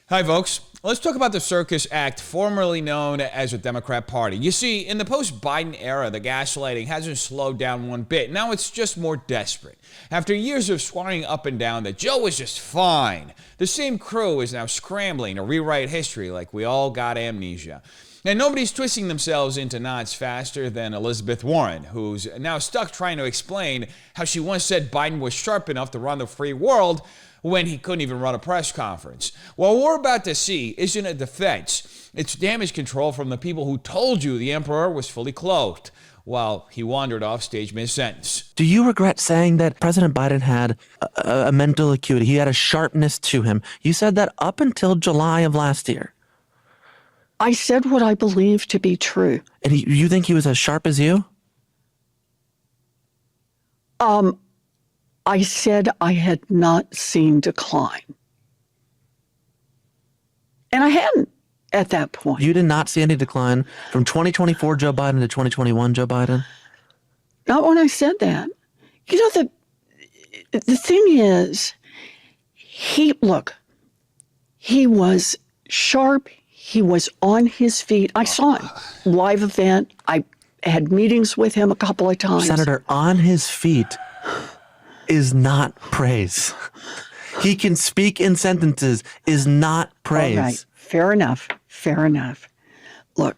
Hi, folks. Let's talk about the Circus Act, formerly known as the Democrat Party. You see, in the post-Biden era, the gaslighting hasn't slowed down one bit. Now it's just more desperate. After years of swearing up and down that Joe was just fine, the same crew is now scrambling to rewrite history like we all got amnesia. And nobody's twisting themselves into knots faster than Elizabeth Warren, who's now stuck trying to explain how she once said Biden was sharp enough to run the free world when he couldn't even run a press conference. What we're about to see isn't a defense. It's damage control from the people who told you the emperor was fully clothed while he wandered off stage mid-sentence. Do you regret saying that President Biden had a mental acuity? He had a sharpness to him. You said that up until July of last year. I said what I believe to be true. And you think he was as sharp as you? I said I had not seen decline. And I hadn't at that point. You did not see any decline from 2024 Joe Biden to 2021 Joe Biden? Not when I said that. You know, the thing is, he was sharp. He was on his feet. I saw him. Live event. I had meetings with him a couple of times. Senator, on his feet is not praise. He can speak in sentences is not praise. All right. Fair enough. Fair enough. Look,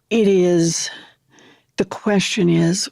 the question is,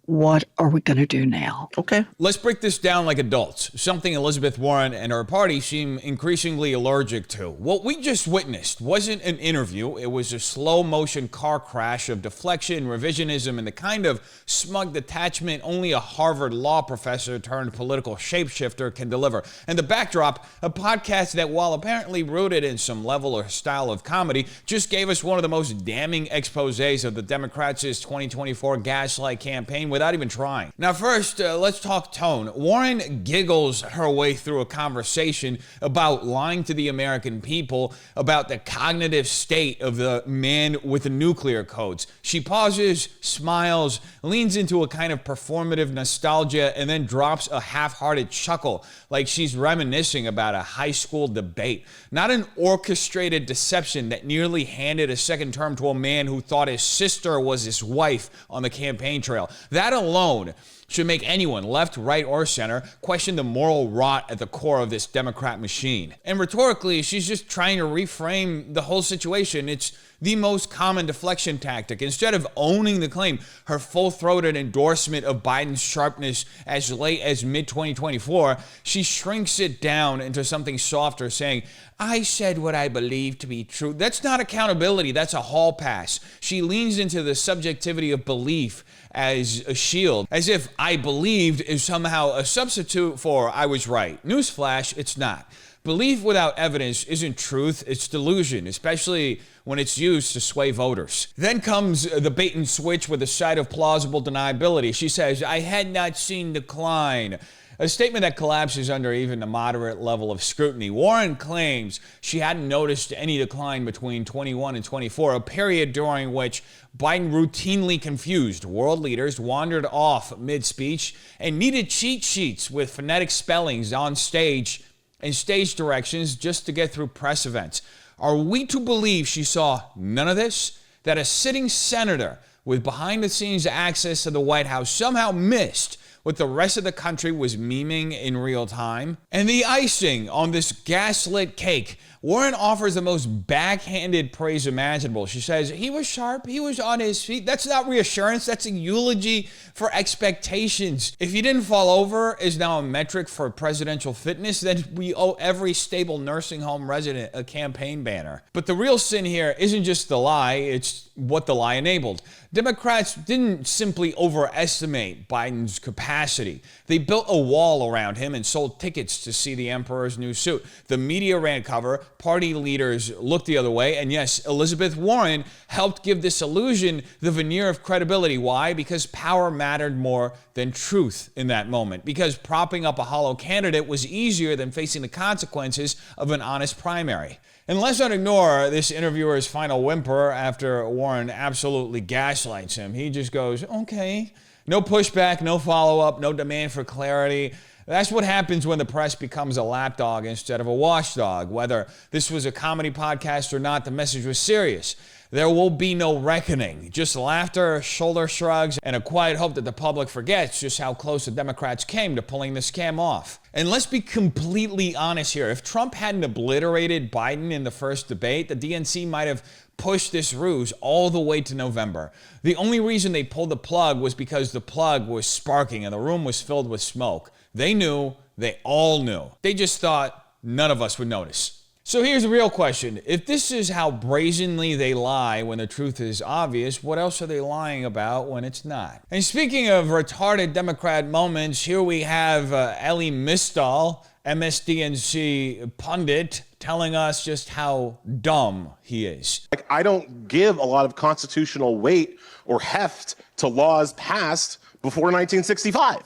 what are we going to do now? Okay. Let's break this down like adults, something Elizabeth Warren and her party seem increasingly allergic to. What we just witnessed wasn't an interview. It was a slow-motion car crash of deflection, revisionism, and the kind of smug detachment only a Harvard law professor turned political shapeshifter can deliver. And the backdrop, a podcast that, while apparently rooted in some level or style of comedy, just gave us one of the most damning exposés of the Democrats' 2024 gaslight campaign without even trying. Now first, let's talk tone. Warren giggles her way through a conversation about lying to the American people about the cognitive state of the man with the nuclear codes. She pauses, smiles, leans into a kind of performative nostalgia, and then drops a half-hearted chuckle like she's reminiscing about a high school debate. Not an orchestrated deception that nearly handed a second term to a man who thought his sister was his wife on the campaign trail. That alone should make anyone, left, right, or center, question the moral rot at the core of this Democrat machine. And rhetorically, she's just trying to reframe the whole situation. It's the most common deflection tactic. Instead of owning the claim, her full-throated endorsement of Biden's sharpness as late as mid-2024, she shrinks it down into something softer, saying, I said what I believe to be true. That's not accountability. That's a hall pass. She leans into the subjectivity of belief as a shield, as if I believed is somehow a substitute for I was right. Newsflash, it's not. Belief without evidence isn't truth, it's delusion, especially when it's used to sway voters. Then comes the bait and switch with a side of plausible deniability. She says, I had not seen decline. A statement that collapses under even a moderate level of scrutiny. Warren claims she hadn't noticed any decline between 21 and 24, a period during which Biden routinely confused world leaders, wandered off mid-speech, and needed cheat sheets with phonetic spellings on stage and stage directions just to get through press events. Are we to believe she saw none of this? That a sitting senator with behind-the-scenes access to the White House somehow missed what the rest of the country was memeing in real time? And the icing on this gaslit cake, Warren offers the most backhanded praise imaginable. She says, he was sharp, he was on his feet. That's not reassurance, that's a eulogy for expectations. If he didn't fall over is now a metric for presidential fitness, then we owe every stable nursing home resident a campaign banner. But the real sin here isn't just the lie, it's what the lie enabled. Democrats didn't simply overestimate Biden's capacity. They built a wall around him and sold tickets to see the emperor's new suit. The media ran cover, party leaders looked the other way, and yes, Elizabeth Warren helped give this illusion the veneer of credibility. Why? Because power mattered more than truth in that moment. Because propping up a hollow candidate was easier than facing the consequences of an honest primary. And let's not ignore this interviewer's final whimper after Warren absolutely gaslights him. He just goes, okay. No pushback, no follow-up, no demand for clarity. That's what happens when the press becomes a lapdog instead of a watchdog. Whether this was a comedy podcast or not, the message was serious. There will be no reckoning, just laughter, shoulder shrugs, and a quiet hope that the public forgets just how close the Democrats came to pulling the scam off. And let's be completely honest here. If Trump hadn't obliterated Biden in the first debate, the DNC might have pushed this ruse all the way to November. The only reason they pulled the plug was because the plug was sparking and the room was filled with smoke. They knew, they all knew. They just thought none of us would notice. So here's the real question. If this is how brazenly they lie when the truth is obvious, what else are they lying about when it's not? And speaking of retarded Democrat moments, here we have Ellie Mistall, MSDNC pundit, telling us just how dumb he is. I don't give a lot of constitutional weight or heft to laws passed before 1965,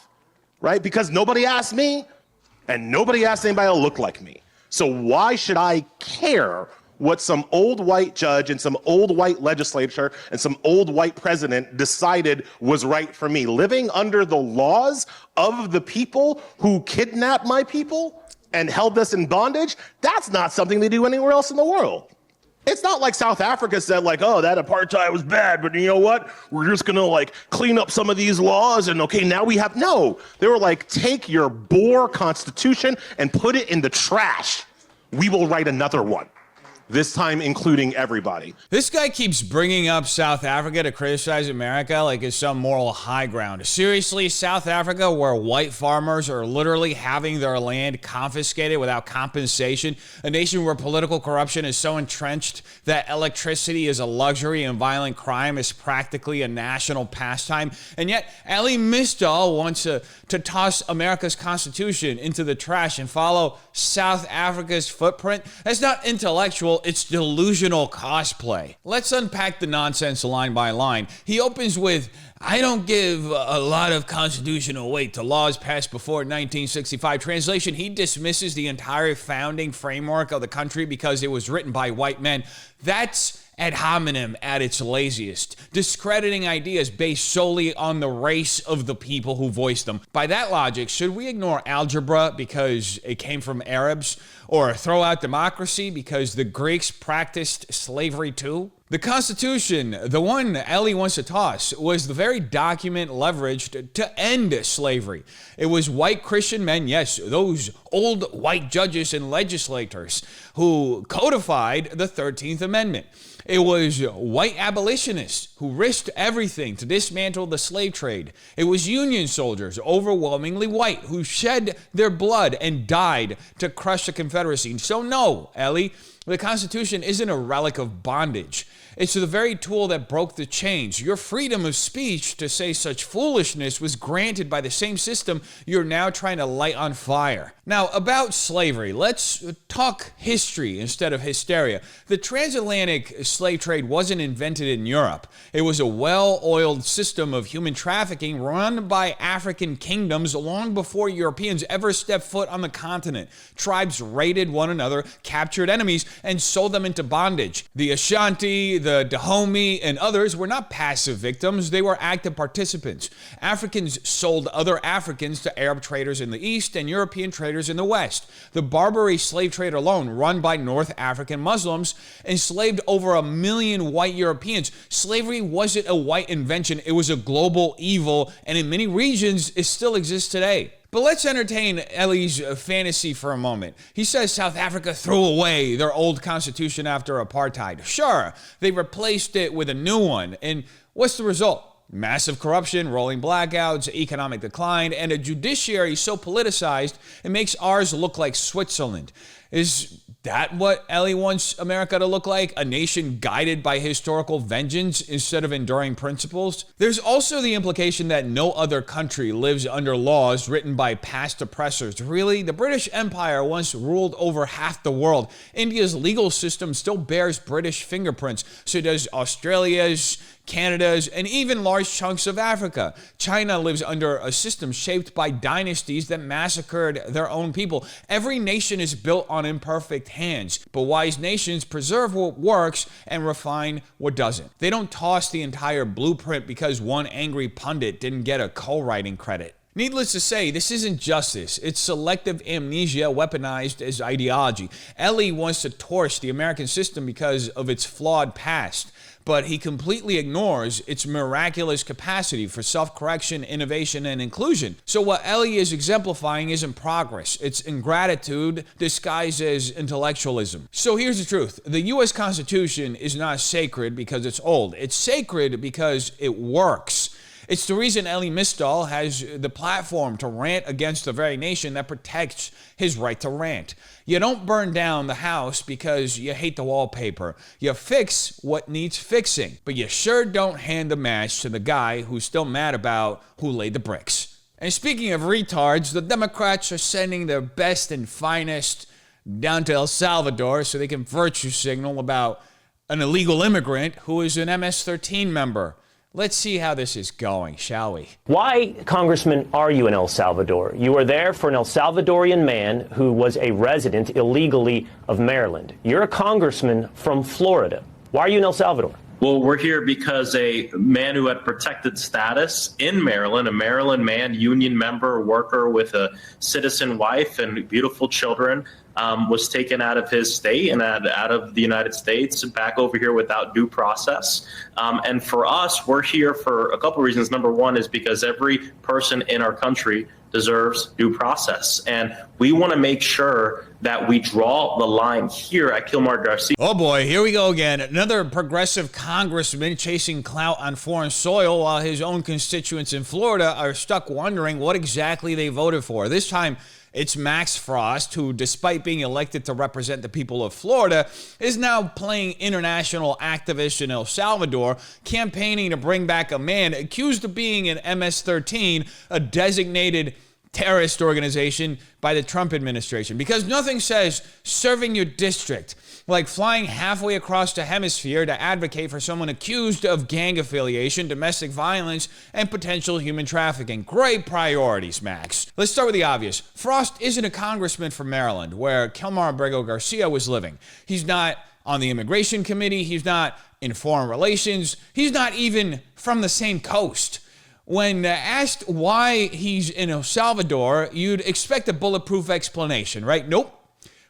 right? Because nobody asked me and nobody asked anybody to look like me. So why should I care what some old white judge and some old white legislature and some old white president decided was right for me? Living under the laws of the people who kidnapped my people and held us in bondage, that's not something they do anywhere else in the world. It's not like South Africa said, like, oh, that apartheid was bad, but you know what? We're just gonna like clean up some of these laws and okay, now we have, no. They were like, take your Boer constitution and put it in the trash. We will write another one. This time including everybody. This guy keeps bringing up South Africa to criticize America like it's some moral high ground. Seriously, South Africa, where white farmers are literally having their land confiscated without compensation, a nation where political corruption is so entrenched that electricity is a luxury and violent crime is practically a national pastime, and yet Ellie Mistall wants to toss America's Constitution into the trash and follow South Africa's footprint. That's not intellectual. It's delusional cosplay. Let's unpack the nonsense line by line. He opens with, I don't give a lot of constitutional weight to laws passed before 1965. Translation, he dismisses the entire founding framework of the country because it was written by white men. That's ad hominem at its laziest, discrediting ideas based solely on the race of the people who voiced them. By that logic, should we ignore algebra because it came from Arabs, or throw out democracy because the Greeks practiced slavery too? The Constitution, the one Ellie wants to toss, was the very document leveraged to end slavery. It was white Christian men, yes, those old white judges and legislators who codified the 13th Amendment. It was white abolitionists who risked everything to dismantle the slave trade. It was Union soldiers, overwhelmingly white, who shed their blood and died to crush the Confederacy. So no, Ellie, the Constitution isn't a relic of bondage. It's the very tool that broke the chains. Your freedom of speech to say such foolishness was granted by the same system you're now trying to light on fire. Now, about slavery, let's talk history instead of hysteria. The transatlantic slave trade wasn't invented in Europe. It was a well-oiled system of human trafficking run by African kingdoms long before Europeans ever stepped foot on the continent. Tribes raided one another, captured enemies, and sold them into bondage. The Ashanti, the Dahomey, and others were not passive victims, they were active participants. Africans sold other Africans to Arab traders in the East and European traders in the West. The Barbary slave trade alone, run by North African Muslims, enslaved over 1 million white Europeans. Slavery wasn't a white invention, it was a global evil, and in many regions, it still exists today. But let's entertain Ellie's fantasy for a moment. He says South Africa threw away their old constitution after apartheid. Sure, they replaced it with a new one. And what's the result? Massive corruption, rolling blackouts, economic decline, and a judiciary so politicized it makes ours look like Switzerland. Is that what Ellie wants America to look like? A nation guided by historical vengeance instead of enduring principles? There's also the implication that no other country lives under laws written by past oppressors. Really? The British Empire once ruled over half the world. India's legal system still bears British fingerprints. So does Australia's, Canada's, and even large chunks of Africa. China lives under a system shaped by dynasties that massacred their own people. Every nation is built on imperfect hands, but wise nations preserve what works and refine what doesn't. They don't toss the entire blueprint because one angry pundit didn't get a co-writing credit. Needless to say, this isn't justice. It's selective amnesia weaponized as ideology. Ellie wants to torch the American system because of its flawed past, but he completely ignores its miraculous capacity for self-correction, innovation, and inclusion. So what Ellie is exemplifying isn't progress. It's ingratitude disguised as intellectualism. So here's the truth. The U.S. Constitution is not sacred because it's old. It's sacred because it works. It's the reason Ellie Mistall has the platform to rant against the very nation that protects his right to rant. You don't burn down the house because you hate the wallpaper. You fix what needs fixing, but you sure don't hand the match to the guy who's still mad about who laid the bricks. And speaking of retards, the Democrats are sending their best and finest down to El Salvador so they can virtue signal about an illegal immigrant who is an MS-13 member. Let's see how this is going, shall we? Why, Congressman, are you in El Salvador? You are there for an El Salvadorian man who was a resident illegally of Maryland. You're a congressman from Florida. Why are you in El Salvador? Well, we're here because a man who had protected status in Maryland, a Maryland man, union member, worker with a citizen wife and beautiful children, was taken out of his state and out of the United States back over here without due process. And for us, we're here for a couple of reasons. Number one is because every person in our country deserves due process. And we want to make sure that we draw the line here at Kilmar Garcia. Oh boy, here we go again. Another progressive congressman chasing clout on foreign soil while his own constituents in Florida are stuck wondering what exactly they voted for. This time, it's Max Frost, who, despite being elected to represent the people of Florida, is now playing international activist in El Salvador, campaigning to bring back a man accused of being an MS-13, a designated terrorist organization by the Trump administration. Because nothing says serving your district like flying halfway across the hemisphere to advocate for someone accused of gang affiliation, domestic violence, and potential human trafficking. Great priorities, Max. Let's start with the obvious. Frost isn't a congressman from Maryland, where Kilmar Garcia was living. He's not on the immigration committee. He's not in foreign relations. He's not even from the same coast. When asked why he's in El Salvador, you'd expect a bulletproof explanation, right? Nope.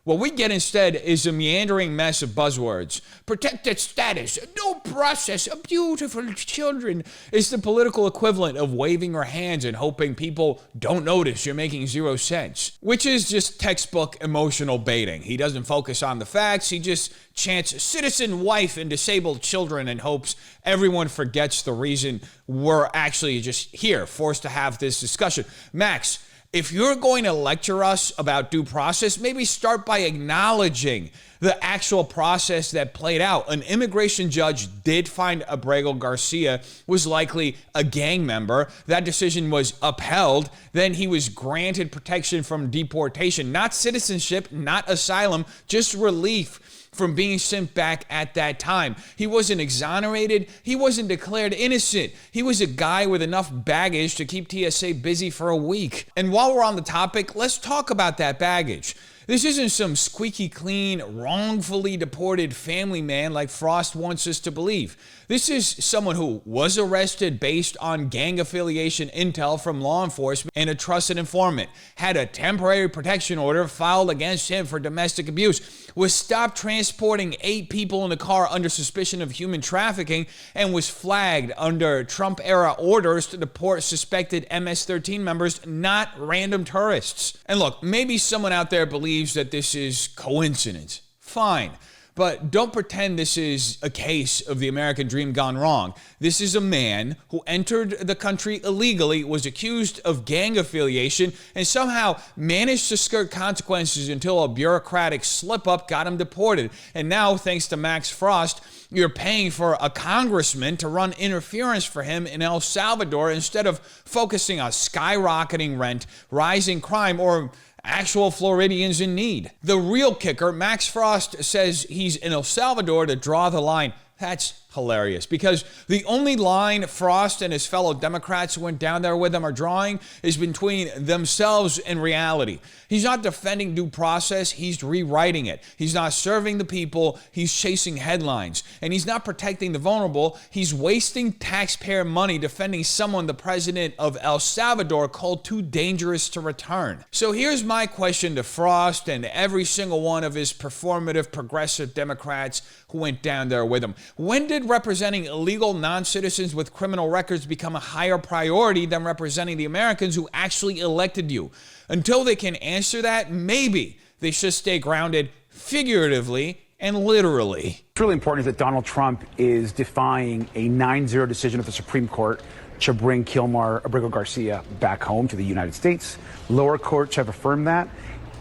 What we get instead is a meandering mess of buzzwords. Protected status, due process, beautiful children. It's the political equivalent of waving your hands and hoping people don't notice you're making 0 sense. Which is just textbook emotional baiting. He doesn't focus on the facts, he just chants citizen wife and disabled children and hopes everyone forgets the reason we're actually just here, forced to have this discussion. Max, if you're going to lecture us about due process, maybe start by acknowledging the actual process that played out. An immigration judge did find Abrego Garcia was likely a gang member. That decision was upheld. Then he was granted protection from deportation, not citizenship, not asylum, just relief from being sent back at that time. He wasn't exonerated. He wasn't declared innocent. He was a guy with enough baggage to keep TSA busy for a week. And while we're on the topic, let's talk about that baggage. This isn't some squeaky clean, wrongfully deported family man like Frost wants us to believe. This is someone who was arrested based on gang affiliation intel from law enforcement and a trusted informant, had a temporary protection order filed against him for domestic abuse, was stopped transporting 8 people in a car under suspicion of human trafficking, and was flagged under Trump-era orders to deport suspected MS-13 members, not random tourists. And look, maybe someone out there believes that this is coincidence. Fine. But don't pretend this is a case of the American dream gone wrong. This is a man who entered the country illegally, was accused of gang affiliation, and somehow managed to skirt consequences until a bureaucratic slip-up got him deported. And now, thanks to Max Frost, you're paying for a congressman to run interference for him in El Salvador instead of focusing on skyrocketing rent, rising crime, or actual Floridians in need. The real kicker, Max Frost says he's in El Salvador to draw the line. That's hilarious, because the only line Frost and his fellow Democrats who went down there with him are drawing is between themselves and reality. He's not defending due process, he's rewriting it. He's not serving the people, he's chasing headlines. And he's not protecting the vulnerable, he's wasting taxpayer money defending someone the president of El Salvador called too dangerous to return. So here's my question to Frost and every single one of his performative progressive Democrats who went down there with him. When did representing illegal non-citizens with criminal records become a higher priority than representing the Americans who actually elected you? Until they can answer that, maybe they should stay grounded figuratively and literally. What's really important is that Donald Trump is defying a 9-0 decision of the Supreme Court to bring Kilmar Abrego Garcia back home to the United States. Lower courts have affirmed that.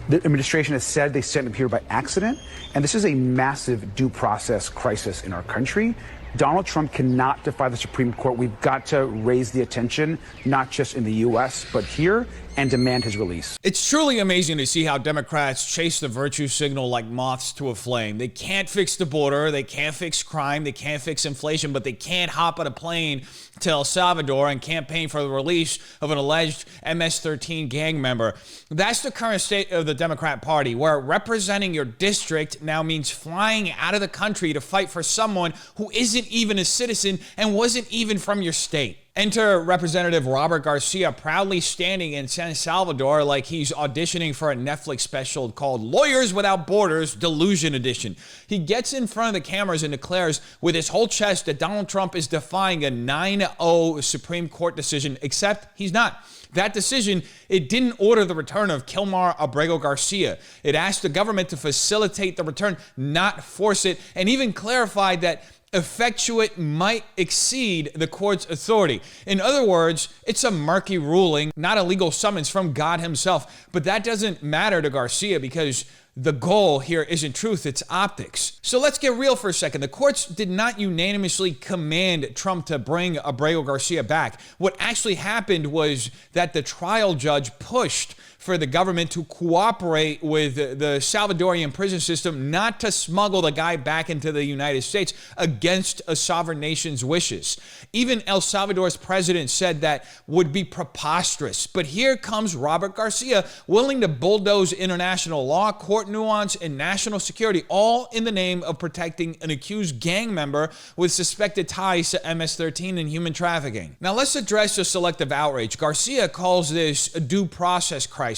The administration has said they sent him here by accident, and this is a massive due process crisis in our country. Donald Trump cannot defy the Supreme Court. We've got to raise the attention, not just in the U.S., but here, and demand his release. It's truly amazing to see how Democrats chase the virtue signal like moths to a flame. They can't fix the border, they can't fix crime, they can't fix inflation, but they can't hop on a plane to El Salvador and campaign for the release of an alleged MS-13 gang member. That's the current state of the Democrat Party, where representing your district now means flying out of the country to fight for someone who isn't even a citizen and wasn't even from your state. Enter Representative Robert Garcia, proudly standing in San Salvador like he's auditioning for a Netflix special called Lawyers Without Borders, Delusion Edition. He gets in front of the cameras and declares with his whole chest that Donald Trump is defying a 9-0 Supreme Court decision, except he's not. That decision, it didn't order the return of Kilmar Abrego Garcia. It asked the government to facilitate the return, not force it, and even clarified that effectuate might exceed the court's authority. In other words, it's a murky ruling, not a legal summons from God himself. But that doesn't matter to Garcia because the goal here isn't truth, it's optics. So let's get real for a second. The courts did not unanimously command Trump to bring Abrego Garcia back. What actually happened was that the trial judge pushed for the government to cooperate with the Salvadorian prison system not to smuggle the guy back into the United States against a sovereign nation's wishes. Even El Salvador's president said that would be preposterous. But here comes Robert Garcia, willing to bulldoze international law, court nuance, and national security, all in the name of protecting an accused gang member with suspected ties to MS-13 and human trafficking. Now let's address the selective outrage. Garcia calls this a due process crisis.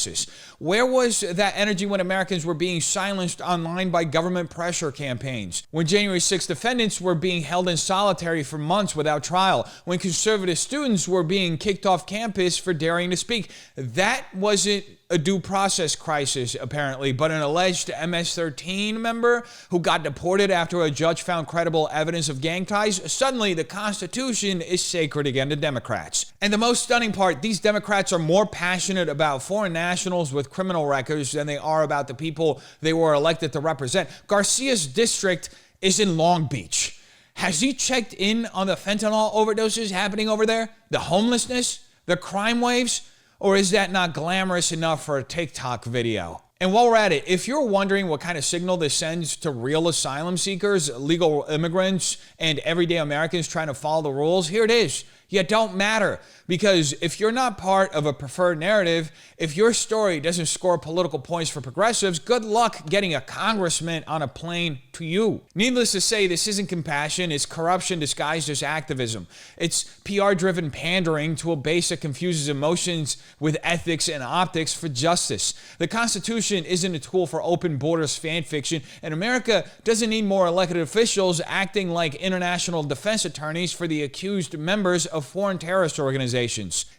Where was that energy when Americans were being silenced online by government pressure campaigns? When January 6th defendants were being held in solitary for months without trial? When conservative students were being kicked off campus for daring to speak? That wasn't a due process crisis, apparently, but an alleged MS-13 member who got deported after a judge found credible evidence of gang ties. Suddenly, the Constitution is sacred again to Democrats. And the most stunning part, these Democrats are more passionate about foreign nationals with criminal records than they are about the people they were elected to represent. Garcia's district is in Long Beach. Has he checked in on the fentanyl overdoses happening over there? The homelessness? The crime waves? Or is that not glamorous enough for a TikTok video? And while we're at it, if you're wondering what kind of signal this sends to real asylum seekers, legal immigrants, and everyday Americans trying to follow the rules, here it is. You don't matter. Because if you're not part of a preferred narrative, if your story doesn't score political points for progressives, good luck getting a congressman on a plane to you. Needless to say, this isn't compassion, it's corruption disguised as activism. It's PR-driven pandering to a base that confuses emotions with ethics and optics for justice. The Constitution isn't a tool for open borders fan fiction, and America doesn't need more elected officials acting like international defense attorneys for the accused members of foreign terrorist organizations.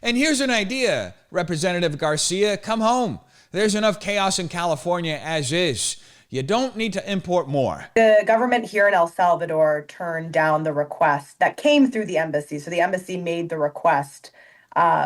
And here's an idea, Representative Garcia, come home. There's enough chaos in California as is. You don't need to import more. The government here in El Salvador turned down the request that came through the embassy. So the embassy made the request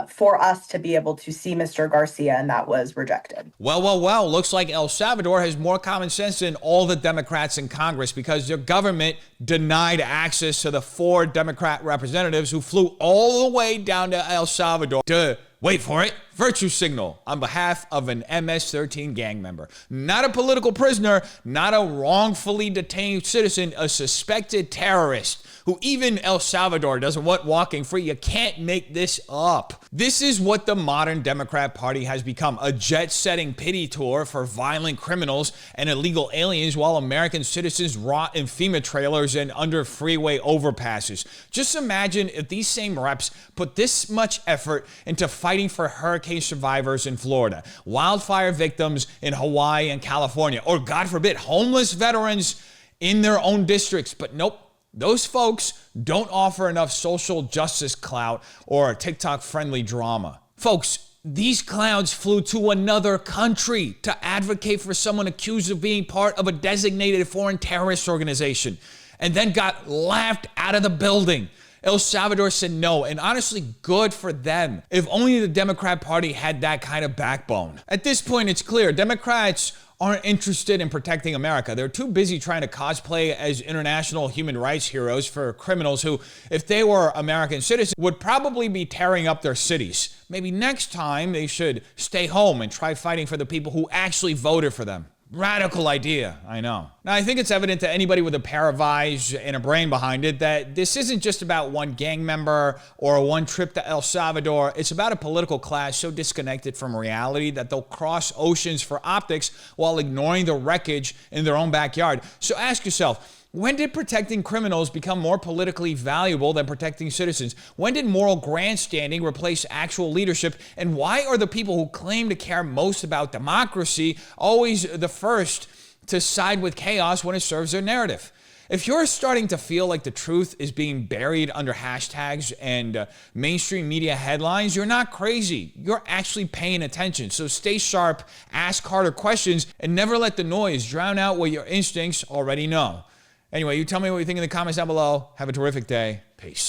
for us to be able to see Mr. Garcia, and that was rejected. Well, looks like El Salvador has more common sense than all the Democrats in Congress because their government denied access to the 4 Democrat representatives who flew all the way down to El Salvador to, wait for it, Virtue signal on behalf of an MS-13 gang member. Not a political prisoner, not a wrongfully detained citizen, a suspected terrorist who even El Salvador doesn't want walking free. You can't make this up. This is what the modern Democrat Party has become, a jet-setting pity tour for violent criminals and illegal aliens while American citizens rot in FEMA trailers and under freeway overpasses. Just imagine if these same reps put this much effort into fighting for hurricane survivors in Florida, wildfire victims in Hawaii and California, or God forbid, homeless veterans in their own districts. But nope. Those folks don't offer enough social justice clout or TikTok-friendly drama. Folks, these clowns flew to another country to advocate for someone accused of being part of a designated foreign terrorist organization and then got laughed out of the building. El Salvador said no, and honestly, good for them. If only the Democrat Party had that kind of backbone. At this point, it's clear Democrats aren't interested in protecting America. They're too busy trying to cosplay as international human rights heroes for criminals who, if they were American citizens, would probably be tearing up their cities. Maybe next time they should stay home and try fighting for the people who actually voted for them. Radical idea, I know. Now, I think it's evident to anybody with a pair of eyes and a brain behind it that this isn't just about one gang member or one trip to El Salvador. It's about a political class so disconnected from reality that they'll cross oceans for optics while ignoring the wreckage in their own backyard. So ask yourself, when did protecting criminals become more politically valuable than protecting citizens? When did moral grandstanding replace actual leadership? And why are the people who claim to care most about democracy always the first to side with chaos when it serves their narrative? If you're starting to feel like the truth is being buried under hashtags and mainstream media headlines, you're not crazy. You're actually paying attention. So stay sharp, ask harder questions, and never let the noise drown out what your instincts already know. Anyway, you tell me what you think in the comments down below. Have a terrific day. Peace.